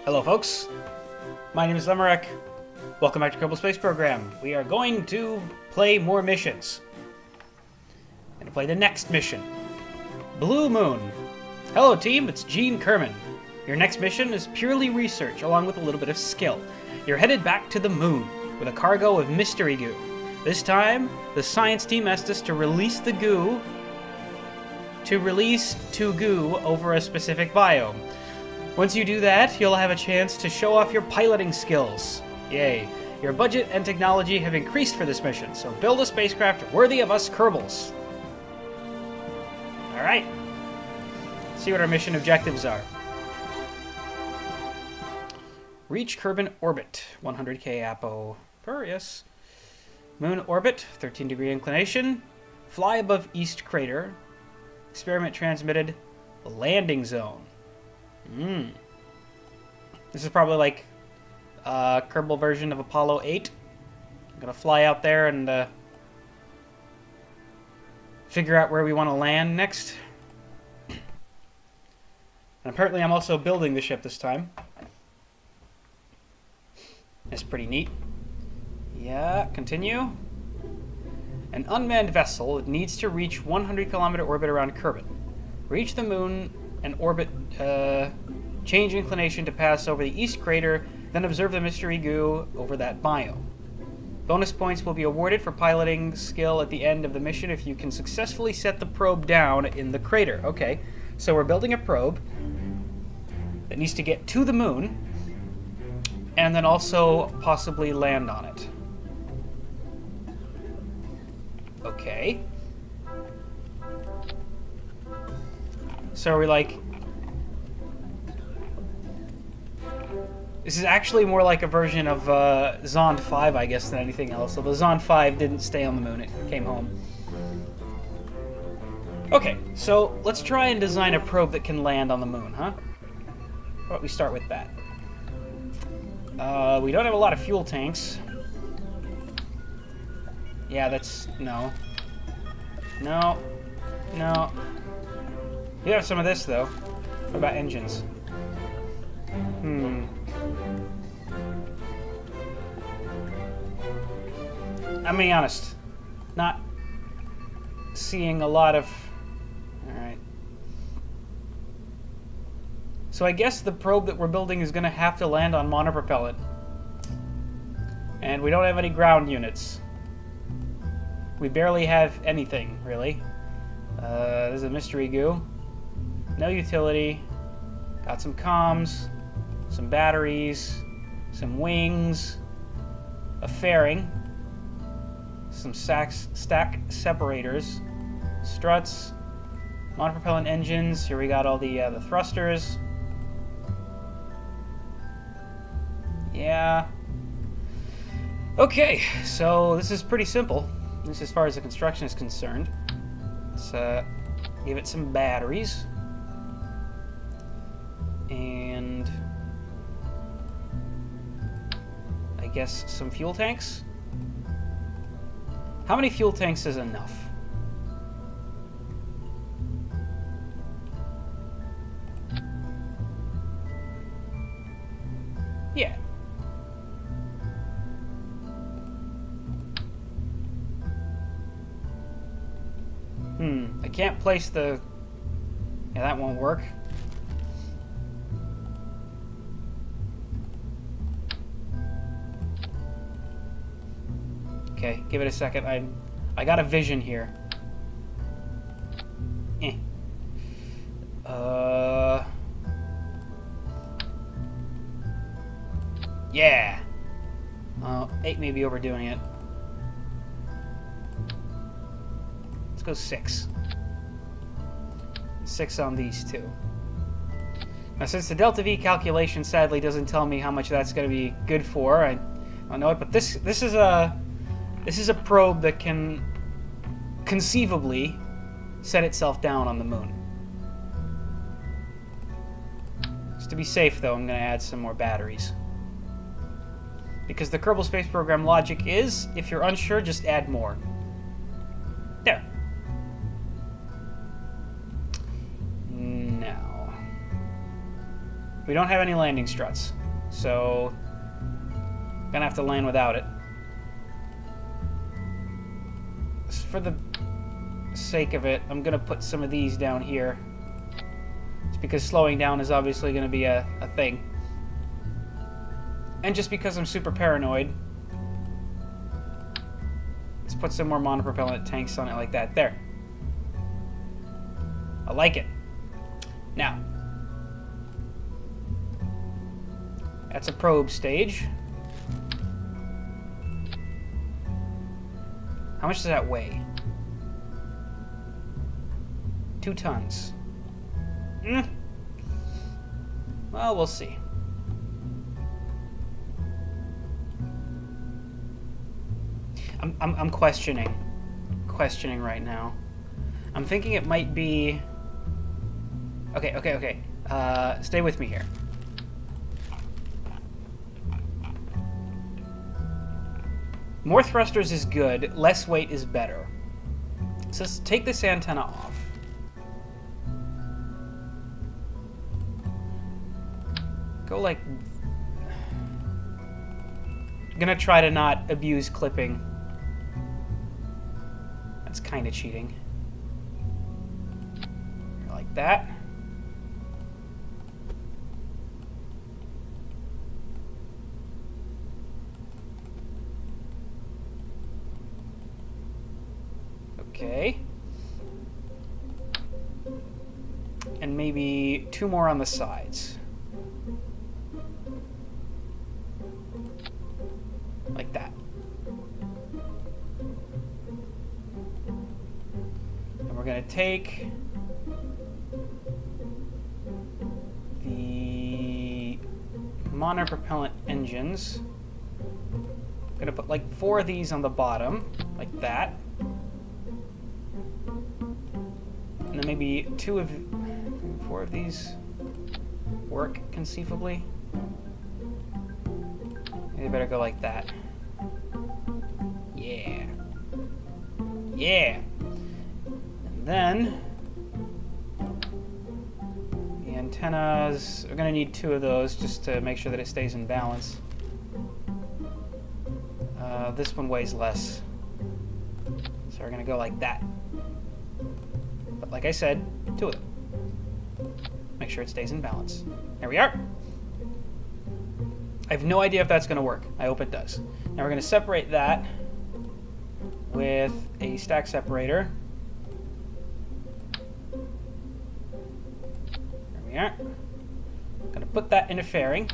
Hello folks, my name is Lemorack. Welcome back to Kerbal Space Program. We are going to play more missions. And to play the next mission, Blue Mun. Hello team, it's Gene Kerman. Your next mission is purely research along with a little bit of skill. You're headed back to the moon with a cargo of mystery goo. This time, the science team asked us to release the goo over a specific biome. Once you do that, you'll have a chance to show off your piloting skills. Yay. Your budget and technology have increased for this mission, so build a spacecraft worthy of us Kerbals. Alright. See what our mission objectives are. Reach Kerbal orbit, 100k apo per, yes. Moon orbit, 13-degree inclination. Fly above East Crater. Experiment transmitted. Landing zone. This is probably like a Kerbal version of Apollo 8. I'm gonna fly out there and figure out where we want to land next. And apparently I'm also building the ship this time. That's pretty neat. Yeah, continue. An unmanned vessel needs to reach 100-kilometer orbit around Kerbal. Reach the moon and orbit, change inclination to pass over the East Crater, then observe the mystery goo over that biome. Bonus points will be awarded for piloting skill at the end of the mission if you can successfully set the probe down in the crater. Okay, so we're building a probe that needs to get to the moon, and then also possibly land on it. Okay. So are we like... This is actually more like a version of Zond 5, I guess, than anything else. So the Zond 5 didn't stay on the moon, it came home. Okay, so let's try and design a probe that can land on the moon, huh? How about we start with that? We don't have a lot of fuel tanks. Yeah, that's... no. No. No. You have some of this, though. What about engines? I'm being honest. Not seeing a lot of... Alright. So I guess the probe that we're building is going to have to land on monopropellant. And we don't have any ground units. We barely have anything, really. There's a mystery goo. No utility. Got some comms. Some batteries. Some wings. A fairing. Some stack separators. Struts. Monopropellant engines. Here we got all the thrusters. Yeah. Okay, so this is pretty simple. At least as far as the construction is concerned. Let's give it some batteries. And I guess some fuel tanks? How many fuel tanks is enough? Yeah. I can't place the... Yeah, that won't work. Okay, give it a second. I got a vision here. Yeah. 8 may be overdoing it. Let's go 6. 6 on these two. Now, since the delta V calculation sadly doesn't tell me how much that's going to be good for, I don't know it. But this is a probe that can conceivably set itself down on the moon. Just to be safe, though, I'm going to add some more batteries. Because the Kerbal Space Program logic is, if you're unsure, just add more. There. Now, We don't have any landing struts, so gonna have to land without it. For the sake of it, I'm gonna put some of these down here. It's because slowing down is obviously gonna be a thing. And just because I'm super paranoid, let's put some more monopropellant tanks on it like that. There. I like it. Now, that's a probe stage. How much does that weigh? 2 tons. Well, we'll see. I'm questioning right now. I'm thinking it might be. Okay. Stay with me here. More thrusters is good. Less weight is better. So let's take this antenna off. Go like. I'm gonna try to not abuse clipping. That's kind of cheating. Like that. Okay. And maybe 2 more on the sides. Like that. And we're going to take the monopropellant engines. I'm going to put like 4 of these on the bottom, like that. And then maybe 4 of these work conceivably. They better go like that. Yeah. Yeah. And then the antennas, we're gonna need 2 of those just to make sure that it stays in balance. This one weighs less. So we're gonna go like that. But like I said, 2 of them. Make sure it stays in balance. There we are. I have no idea if that's going to work. I hope it does. Now we're going to separate that with a stack separator. There we are. I'm going to put that in a fairing.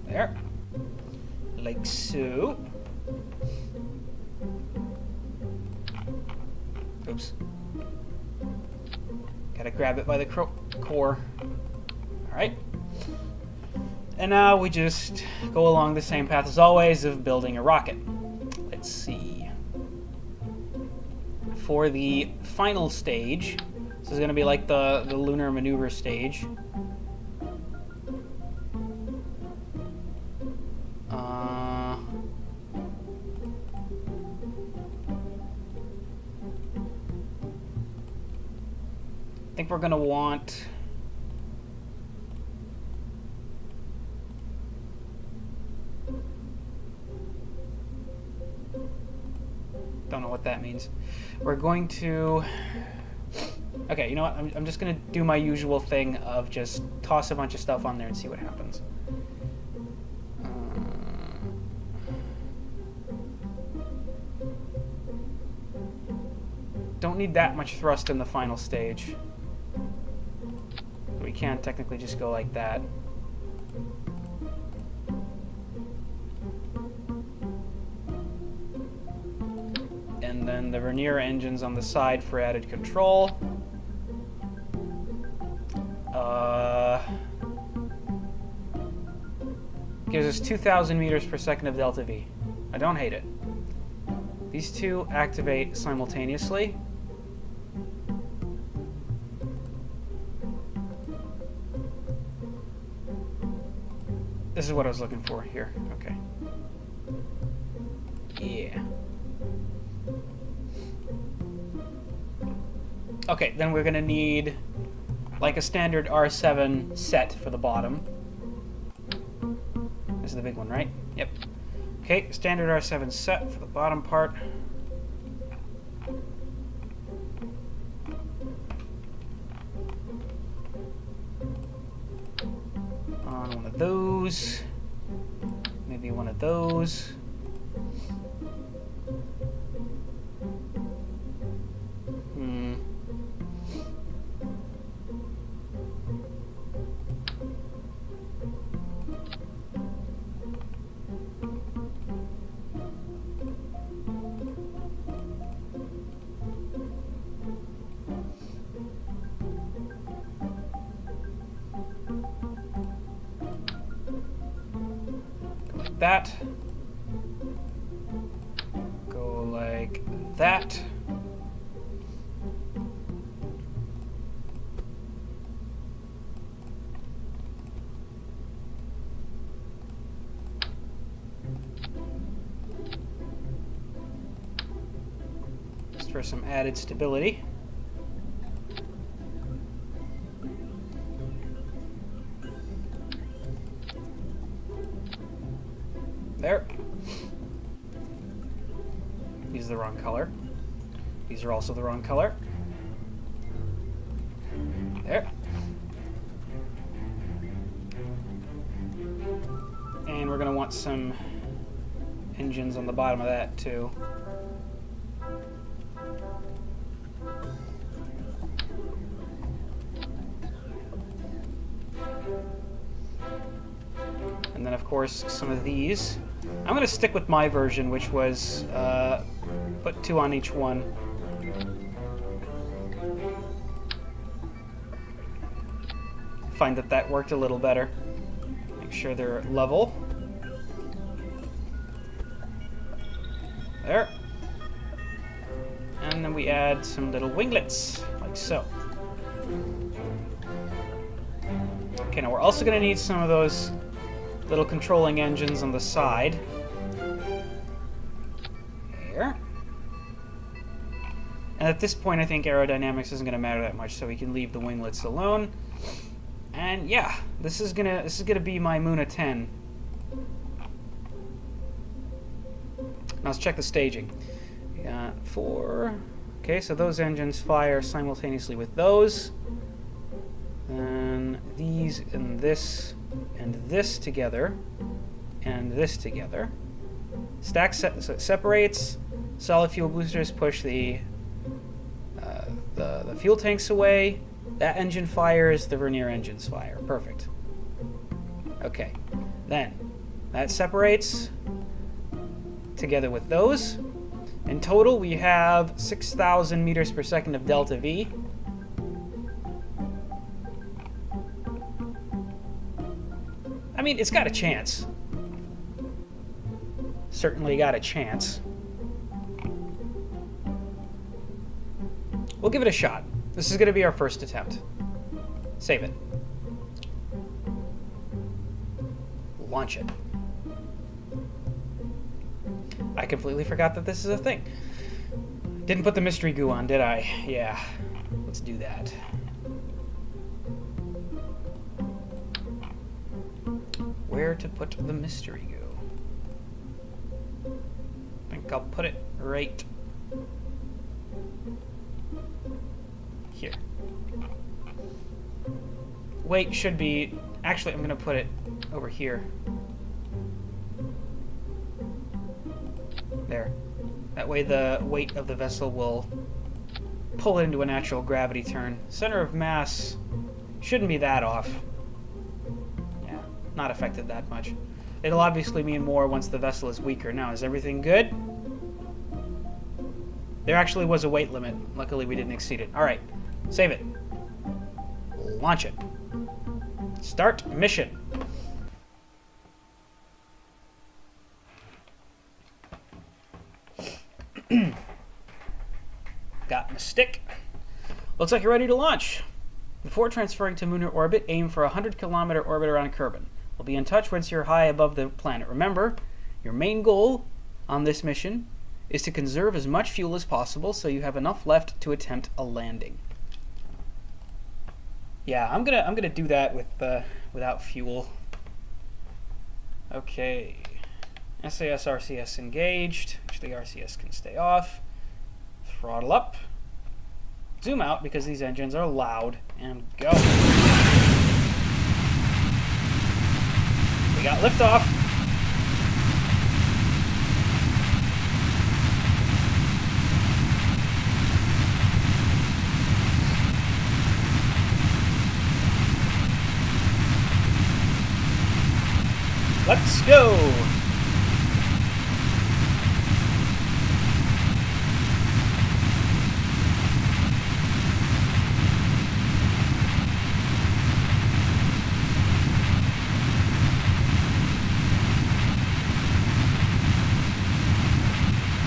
There. Like so. Oops. Gotta grab it by the core. Alright. And now we just go along the same path as always of building a rocket. Let's see. For the final stage, this is going to be like the lunar maneuver stage. I think we're going to want don't know what that means. We're going to okay, you know what? I'm just going to do my usual thing of just toss a bunch of stuff on there and see what happens. Don't need that much thrust in the final stage. We can technically just go like that. And then the vernier engines on the side for added control. Gives us 2,000 meters per second of delta V. I don't hate it. These 2 activate simultaneously. This is what I was looking for here. Okay. Yeah. Okay, then we're gonna need like a standard R7 set for the bottom. This is the big one, right? Yep. Okay, standard R7 set for the bottom part. On one of those. Maybe one of those. That. Go like that. Just for some added stability. There. These are the wrong color. These are also the wrong color. There. And we're going to want some engines on the bottom of that too. And then, of course, some of these. I'm going to stick with my version, which was put 2 on each one. Find that that worked a little better. Make sure they're level. There. And then we add some little winglets, like so. Okay, now we're also going to need some of those little controlling engines on the side. There. And at this point, I think aerodynamics isn't going to matter that much, so we can leave the winglets alone. And yeah, this is gonna be my Muna 10. Now let's check the staging. We got 4. Okay, so those engines fire simultaneously with those. And these and this together, and this together. Stack so it separates. Solid fuel boosters push the fuel tanks away. That engine fires, the vernier engines fire. Perfect. Okay. Then, that separates together with those. In total, we have 6,000 meters per second of delta V. I mean, it's got a chance. Certainly got a chance. We'll give it a shot. This is going to be our first attempt. Save it. Launch it. I completely forgot that this is a thing. Didn't put the mystery goo on, did I? Yeah. Let's do that. Where to put the mystery goo? I think I'll put it right here. Weight should be... Actually, I'm going to put it over here. There. That way the weight of the vessel will pull it into a natural gravity turn. Center of mass shouldn't be that off. Yeah, not affected that much. It'll obviously mean more once the vessel is weaker. Now, is everything good? There actually was a weight limit. Luckily, we didn't exceed it. All right. Save it. Launch it. Start mission. Got my stick. Looks like you're ready to launch. Before transferring to lunar orbit, aim for a 100-kilometer orbit around Kerbal. We'll be in touch once you're high above the planet. Remember, your main goal on this mission is to conserve as much fuel as possible so you have enough left to attempt a landing. Yeah, I'm gonna do that with without fuel. Okay. SAS RCS engaged. Actually, RCS can stay off. Throttle up. Zoom out because these engines are loud. And go. We got liftoff. Let's go!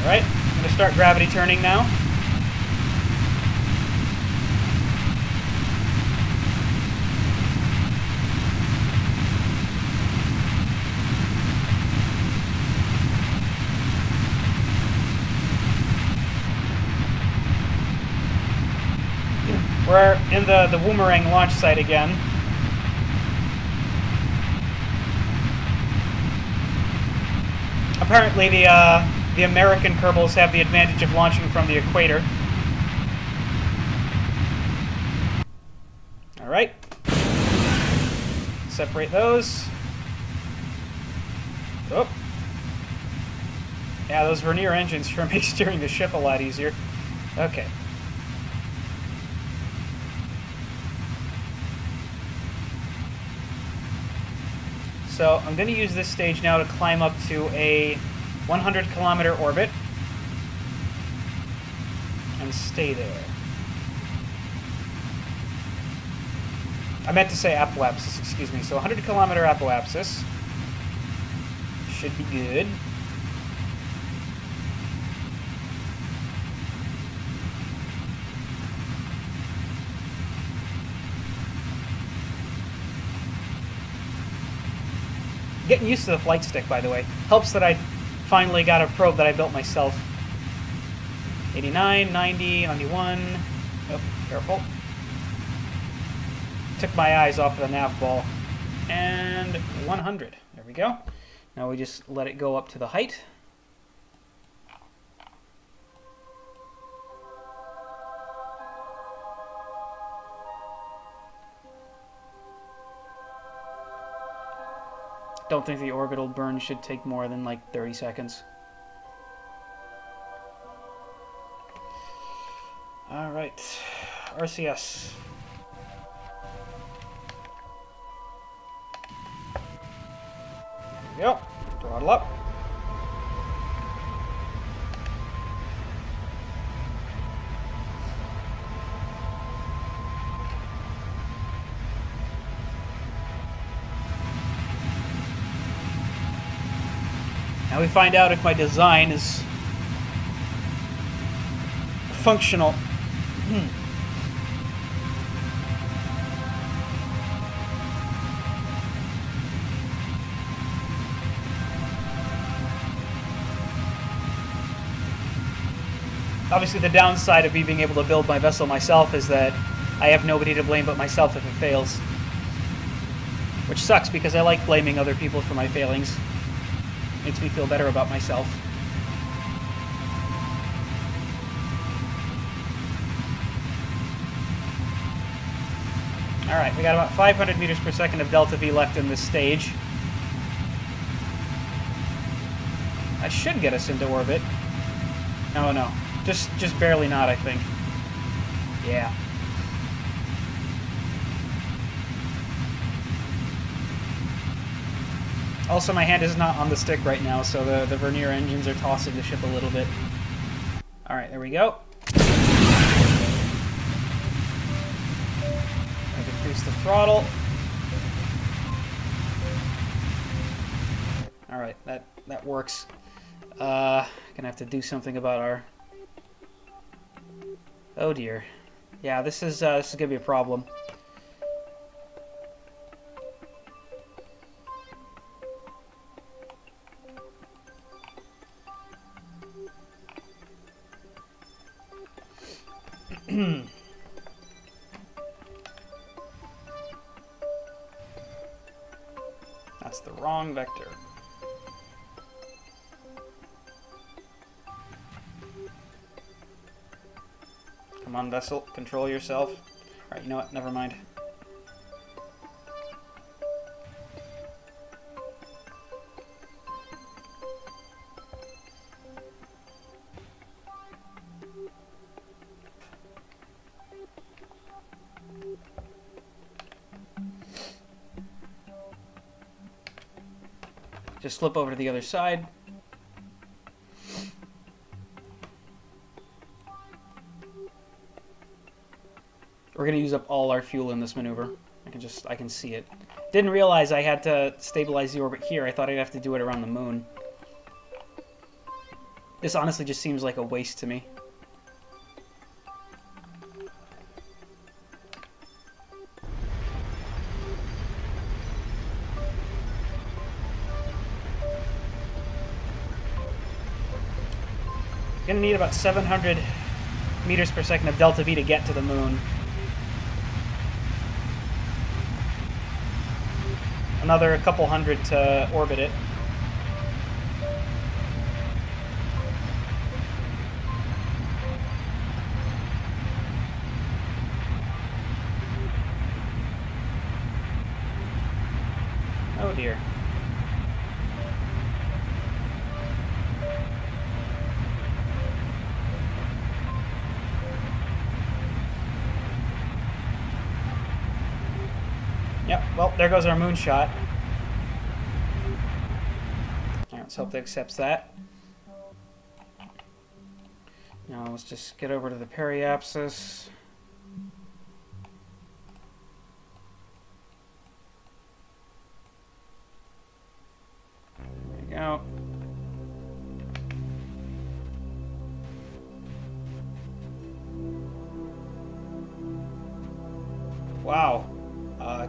Alright, I'm going to start gravity turning now. We're in the Lemorack launch site again. Apparently the American Kerbals have the advantage of launching from the equator. Alright. Separate those. Oh. Yeah, those vernier engines sure make steering the ship a lot easier. Okay. So I'm going to use this stage now to climb up to a 100-kilometer orbit and stay there. I meant to say apoapsis, excuse me. So 100-kilometer apoapsis should be good. Getting used to the flight stick, by the way. Helps that I finally got a probe that I built myself. 89, 90, 91. Oh, careful. Took my eyes off of the nav ball. And 100. There we go. Now we just let it go up to the height. Don't think the orbital burn should take more than like 30 seconds. Alright, RCS. There we go. Throttle up. Now we find out if my design is functional. Obviously, the downside of me being able to build my vessel myself is that I have nobody to blame but myself if it fails. Which sucks because I like blaming other people for my failings. Makes me feel better about myself. Alright, we got about 500 meters per second of delta V left in this stage. That should get us into orbit. Oh no. Just barely not, I think. Yeah. Also, my hand is not on the stick right now, so the vernier engines are tossing the ship a little bit. Alright, there we go. I decrease the throttle. Alright, that works. Gonna have to do something about our... Oh dear. Yeah, this is gonna be a problem. wrong vector. Come on, vessel. Control yourself. Alright, you know what? Never mind. Just flip over to the other side. We're gonna use up all our fuel in this maneuver. I can see it. Didn't realize I had to stabilize the orbit here. I thought I'd have to do it around the moon. This honestly just seems like a waste to me. Gonna need about 700 meters per second of delta V to get to the moon. Another couple hundred to orbit it. Oh dear. Yep, well, there goes our moonshot. Alright, let's hope it accepts that. Now let's just get over to the periapsis. There we go. Wow.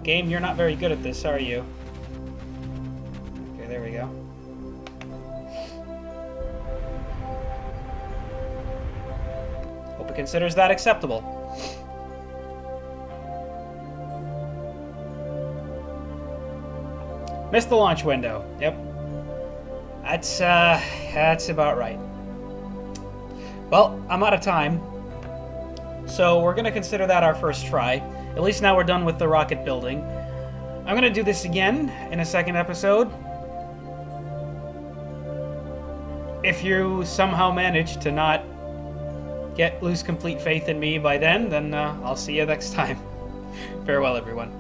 Game, you're not very good at this, are you? Okay, there we go. Hope it considers that acceptable. Missed the launch window. Yep. That's about right. Well, I'm out of time. So we're going to consider that our first try. At least now we're done with the rocket building. I'm going to do this again in a second episode. If you somehow manage to not lose complete faith in me by then I'll see you next time. Farewell, everyone.